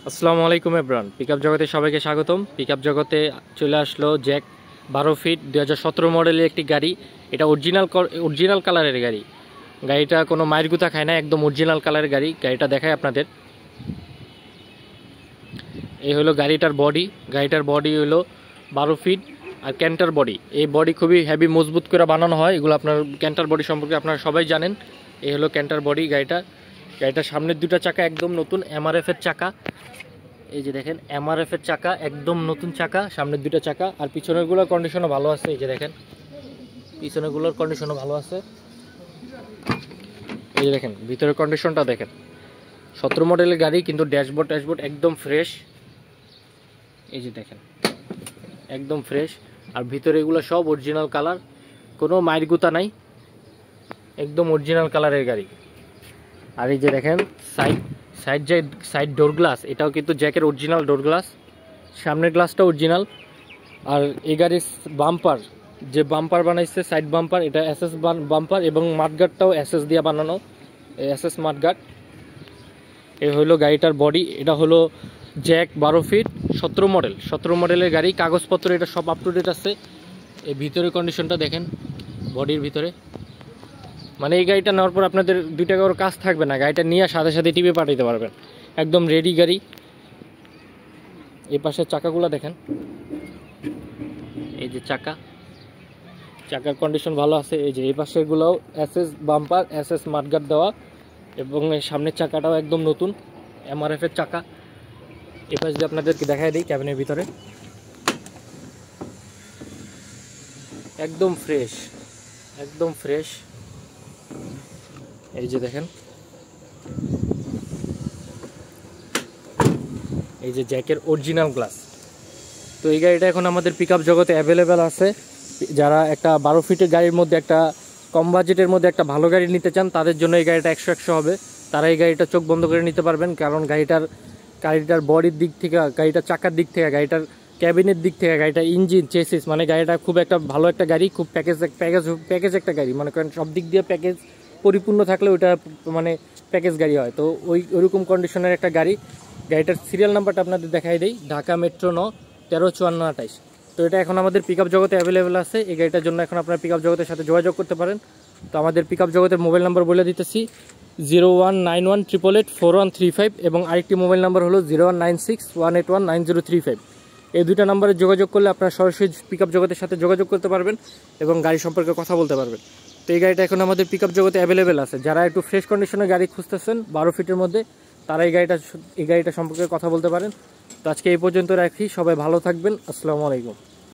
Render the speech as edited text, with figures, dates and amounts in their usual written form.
আসসালামু আলাইকুম everyone, pickup জগতে সবাইকে স্বাগতম। পিকআপ জগতে চলে আসলো জ্যাক 12 ফিট 2017 মডেলের একটি গাড়ি। এটা অরিজিনাল কালারের গাড়ি। গাড়িটা কোনো মায়ের গুতা খায় না, একদম অরিজিনাল কালারের গাড়ি। গাড়িটা দেখায় আপনাদের। এই হলো গাড়িটার বডি। গাড়িটার বডি হলো 12 ফিট আর ক্যান্টার বডি। এই বডি খুবই হেভি মজবুত করে বানানো হয়। এগুলো আপনার ক্যান্টার বডি সম্পর্কে আপনারা সবাই জানেন। এই হলো ক্যান্টার বডি। গাড়িটার সামনের দুটো চাকা একদম নতুন এমআরএফ এর চাকা। এই যে দেখেন এমআরএফ এর চাকা, একদম নতুন চাকা, সামনের দুটো চাকা। আর পিছনেরগুলোর কন্ডিশনও ভালো আছে। এই যে দেখেন পিছনেরগুলোর কন্ডিশনও ভালো আছে। এই যে দেখেন ভিতরের কন্ডিশনটা দেখেন। 17 মডেলের গাড়ি, কিন্তু ড্যাশবোর্ড একদম ফ্রেশ। এই যে দেখেন একদম ফ্রেশ। আর ভিতরে এগুলো সব অরিজিনাল কালার, কোনো মায়ের গুতা নাই, একদম অরিজিনাল কালারের গাড়ি। আর এই যে দেখেন সাইড ডোর গ্লাস, এটাও কিন্তু জ্যাকের অরিজিনাল ডোর গ্লাস। সামনের গ্লাসটা অরিজিনাল। আর এই গাড়ির বাম্পার, যে বাম্পার বানাইছে সাইড বাম্পার, এটা এসএস বাম্পার এবং মাঠগার্ডটাও এসএস দিয়ে বানানো, এসএস মাঠগার্ড। এই হলো গাড়িটার বডি। এটা হলো জ্যাক 12 ফিট 17 মডেলের গাড়ি। কাগজপত্র এটা সব আপ টু ডেট আছে। এই ভিতরের কন্ডিশনটা দেখেন, বডির ভিতরে। মানে এই গাড়িটা নেওয়ার পর আপনাদের 2 টাকা কাজ থাকবে না। গাড়িটা নিয়ে সাথে সাথে টিপে পাঠাইতে পারবেন, একদম রেডি গাড়ি। এই পাশের চাকাগুলো দেখেন, এই যে চাকার কন্ডিশন ভালো আছে। এই যে এই পাশেরগুলোও এসএস বাম্পার, এসএস মাঠগার্ড দেওয়া, এবং এই সামনের চাকাটাও একদম নতুন এমআরএফ এর চাকা। এই পাশে যদি আপনাদেরকে দেখাই দিই, ক্যাবিনের ভিতরে একদম ফ্রেশ। এই যে দেখেন, এই যে জ্যাকের অরিজিনাল গ্লাস। তো এই গাড়িটা এখন আমাদের পিকআপ জগতে অ্যাভেলেবেল আছে। যারা একটা 12 ফিটের গাড়ির মধ্যে, একটা কম বাজেটের মধ্যে একটা ভালো গাড়ি নিতে চান, তাদের জন্য এই গাড়িটা 100 হবে। তারা এই গাড়িটা চোখ বন্ধ করে নিতে পারবেন। কারণ গাড়িটার বডির দিক থেকে, গাড়িটার চাকার দিক থেকে, গাড়িটার ক্যাবিনের দিক থেকে, গাড়িটার ইঞ্জিন, চেসিস, মানে গাড়িটা খুব একটা ভালো একটা গাড়ি, খুব প্যাকেজ একটা গাড়ি। মনে করেন সব দিক দিয়ে প্যাকেজ পরিপূর্ণ থাকলে ওইটা মানে প্যাকেজ গাড়ি হয়। তো ওইরকম কন্ডিশনের একটা গাড়ি। গাড়িটার সিরিয়াল নাম্বারটা আপনাদের দেখাই দেই, ঢাকা মেট্রো 9 135428। তো এটা এখন আমাদের পিকআপ জগতে অ্যাভেলেবেল আছে। এই গাড়িটার জন্য এখন আপনারা পিকআপ জগতের সাথে যোগাযোগ করতে পারেন। তো আমাদের পিকআপ জগতের মোবাইল নাম্বার বলে দিতেছি, 0191884135, এবং আরেকটি মোবাইল নাম্বার হলো 0196181935। এই দুইটা নাম্বারে যোগাযোগ করলে আপনারা সরাসরি পিকআপ জগতের সাথে যোগাযোগ করতে পারবেন এবং গাড়ি সম্পর্কে কথা বলতে পারবেন। তো এই গাড়িটা এখন আমাদের পিকআপ জগতে অ্যাভেলেবেল আছে। যারা একটু ফ্রেশ কন্ডিশনের গাড়ি খুঁজতেছেন 12 ফিটের মধ্যে, তারা এই গাড়িটা সম্পর্কে কথা বলতে পারেন। তো আজকে এই পর্যন্ত রাখি। সবাই ভালো থাকবেন। আসসালামু আলাইকুম।